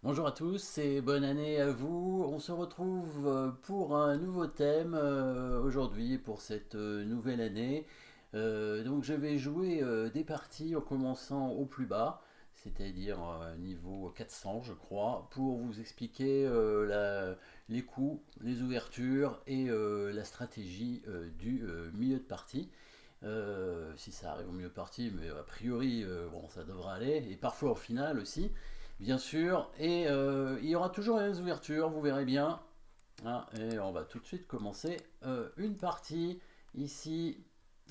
Bonjour à tous et bonne année à vous. On se retrouve pour un nouveau thème aujourd'hui pour cette nouvelle année. Donc je vais jouer des parties en commençant au plus bas, c'est-à-dire niveau 400 je crois, pour vous expliquer les coups, les ouvertures et la stratégie du milieu de partie. Si ça arrive au milieu de partie, mais a priori, bon, ça devrait aller. Et parfois au final aussi, bien sûr. Et il y aura toujours les mêmes ouvertures, vous verrez bien. Hein, et on va tout de suite commencer une partie ici.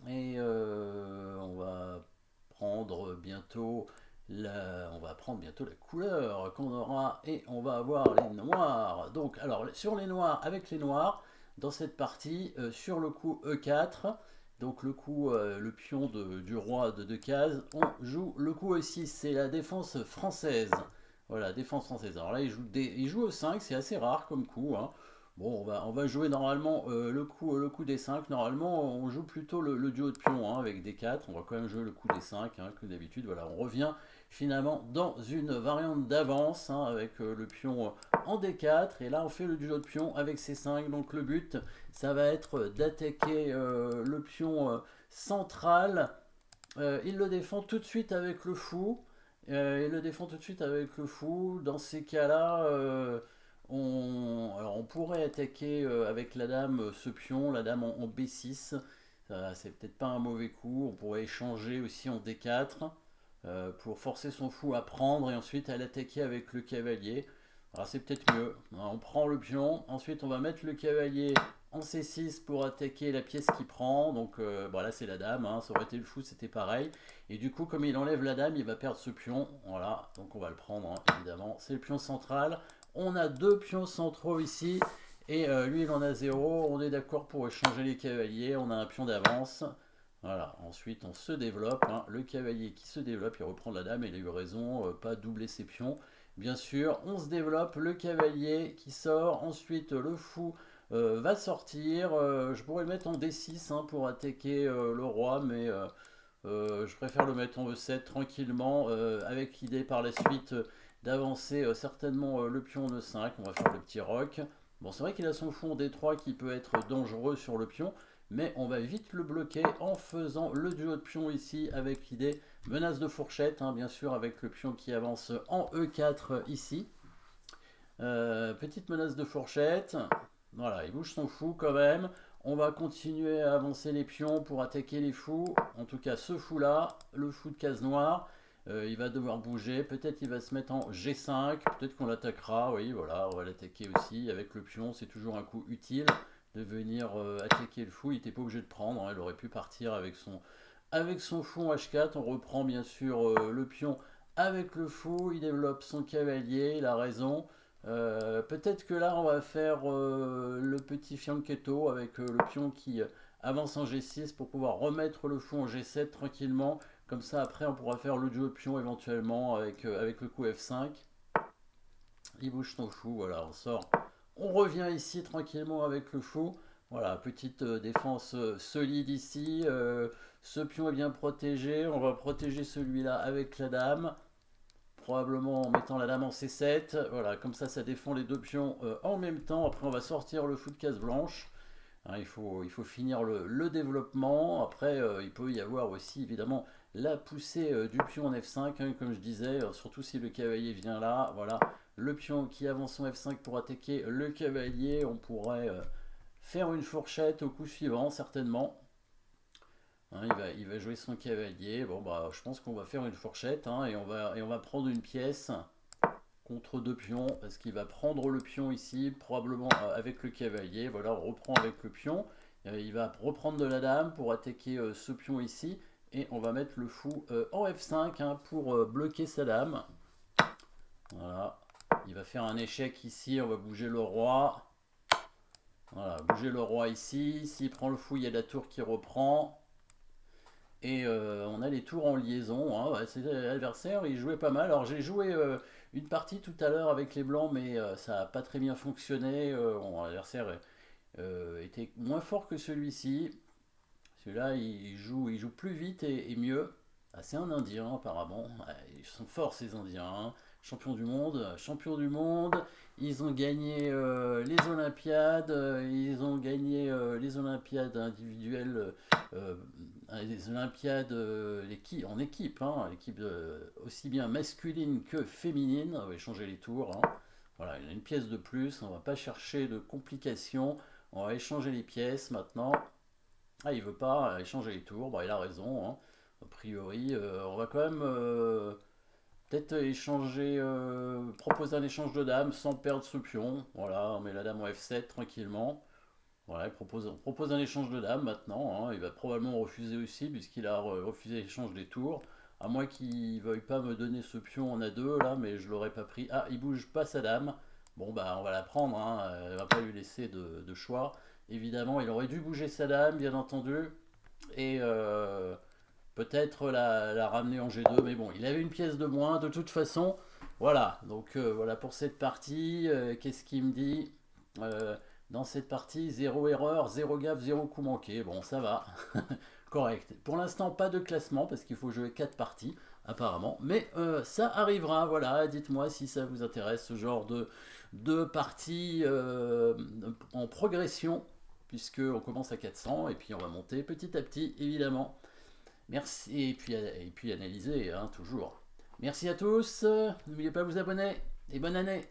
Et on va prendre bientôt on va prendre bientôt la couleur qu'on aura et on va avoir les noirs. Donc, alors sur les noirs, avec les noirs, dans cette partie, sur le coup E4, donc le coup, le pion du roi de 2 cases, on joue le coup E6, c'est la défense française. Voilà, défense française. Alors là, il joue E5, c'est assez rare comme coup. Hein. Bon, on va jouer normalement le coup des 5. Normalement, on joue plutôt le duo de pions hein, avec des 4. On va quand même jouer le coup des 5, hein, comme d'habitude. Voilà, on revient finalement dans une variante d'avance hein, avec le pion en D4. Et là, on fait le duo de pions avec C5. Donc le but, ça va être d'attaquer le pion central. Il le défend tout de suite avec le fou. Il le défend tout de suite avec le fou. Dans ces cas-là, alors on pourrait attaquer avec la dame ce pion, la dame en B6. C'est peut-être pas un mauvais coup. On pourrait échanger aussi en D4 pour forcer son fou à prendre et ensuite à l'attaquer avec le cavalier. Alors c'est peut-être mieux. On prend le pion, ensuite on va mettre le cavalier en C6 pour attaquer la pièce qui prend. Donc voilà, c'est la dame. Hein. Ça aurait été le fou, c'était pareil. Et du coup, comme il enlève la dame, il va perdre ce pion. Voilà, donc on va le prendre, hein, évidemment. C'est le pion central. On a deux pions centraux ici. Et lui, il en a zéro. On est d'accord pour échanger les cavaliers. On a un pion d'avance. Voilà, ensuite on se développe. Hein. Le cavalier qui se développe, il reprend la dame. Il a eu raison, pas doubler ses pions. Bien sûr, on se développe. Le cavalier qui sort. Ensuite, le fou va sortir. Je pourrais le mettre en D6 hein, pour attaquer le roi, mais je préfère le mettre en E7 tranquillement, avec l'idée par la suite d'avancer certainement le pion en E5. On va faire le petit roc. Bon, c'est vrai qu'il a son fou en D3 qui peut être dangereux sur le pion, mais on va vite le bloquer en faisant le duo de pion ici avec l'idée menace de fourchette, hein, bien sûr, avec le pion qui avance en E4 ici. Petite menace de fourchette. Voilà, il bouge son fou quand même. On va continuer à avancer les pions pour attaquer les fous. En tout cas, ce fou-là, le fou de case noire, il va devoir bouger. Peut-être il va se mettre en G5. Peut-être qu'on l'attaquera. Oui, voilà, on va l'attaquer aussi avec le pion. C'est toujours un coup utile de venir attaquer le fou. Il n'était pas obligé de prendre. Hein. Il aurait pu partir avec son fou en H4. On reprend bien sûr le pion avec le fou. Il développe son cavalier. Il a raison. Peut-être que là on va faire le petit fianchetto avec le pion qui avance en G6 pour pouvoir remettre le fou en G7 tranquillement. Comme ça après on pourra faire le duo de pion éventuellement avec le coup F5. Il bouge son fou, voilà, on sort. On revient ici tranquillement avec le fou. Voilà, petite défense solide ici. Ce pion est bien protégé. On va protéger celui-là avec la dame probablement en mettant la dame en C7. Voilà, comme ça défend les deux pions en même temps. Après, on va sortir le fou de case blanche. Hein, il faut finir le développement. Après, il peut y avoir aussi évidemment la poussée du pion en F5, hein, comme je disais, surtout si le cavalier vient là. Voilà, le pion qui avance en F5 pour attaquer le cavalier. On pourrait faire une fourchette au coup suivant, certainement. Hein, il va jouer son cavalier. Bon, bah, je pense qu'on va faire une fourchette hein, et on va prendre une pièce contre deux pions parce qu'il va prendre le pion ici, probablement avec le cavalier. Voilà, on reprend avec le pion. Il va reprendre de la dame pour attaquer ce pion ici et on va mettre le fou en F5 hein, pour bloquer sa dame. Voilà, il va faire un échec ici. On va bouger le roi. Voilà, bouger le roi ici. S'il prend le fou, il y a la tour qui reprend. Et on a les tours en liaison. Hein. Ouais, l'adversaire, il jouait pas mal. Alors j'ai joué une partie tout à l'heure avec les blancs, mais ça n'a pas très bien fonctionné. Bon, l'adversaire était moins fort que celui-ci. Celui-là, il joue plus vite et mieux. Ah, c'est un Indien apparemment. Ouais, ils sont forts ces Indiens. Hein. champion du monde, champion du monde. Ils ont gagné les Olympiades, ils ont gagné les Olympiades individuelles, euh, les Olympiades en équipe, hein, l'équipe aussi bien masculine que féminine. On va échanger les tours, hein. Voilà, il y a une pièce de plus, on va pas chercher de complications, on va échanger les pièces maintenant. Ah, il veut pas échanger les tours, bah, il a raison, hein. A priori, on va quand même peut-être échanger, proposer un échange de dames sans perdre ce pion. Voilà, on met la dame en F7 tranquillement. Voilà, on propose un échange de dames maintenant, hein. Il va probablement refuser aussi puisqu'il a refusé l'échange des tours. À moins qu'il veuille pas me donner ce pion en A2 là, mais je l'aurais pas pris. Ah, il bouge pas sa dame. Bon bah on va la prendre, hein. Elle va pas lui laisser de choix. Évidemment, il aurait dû bouger sa dame, bien entendu. Et peut-être la ramener en G2, mais bon, il avait une pièce de moins de toute façon. Voilà, donc voilà pour cette partie. Qu'est-ce qu'il me dit? Euh, Dans cette partie, zéro erreur, zéro gaffe, zéro coup manqué. Bon, ça va. Correct. Pour l'instant, pas de classement parce qu'il faut jouer 4 parties apparemment. Mais ça arrivera, voilà. Dites-moi si ça vous intéresse ce genre de parties en progression, puisque on commence à 400 et puis on va monter petit à petit, évidemment. Merci, et puis analyser, hein, toujours. Merci à tous, n'oubliez pas de vous abonner, et bonne année.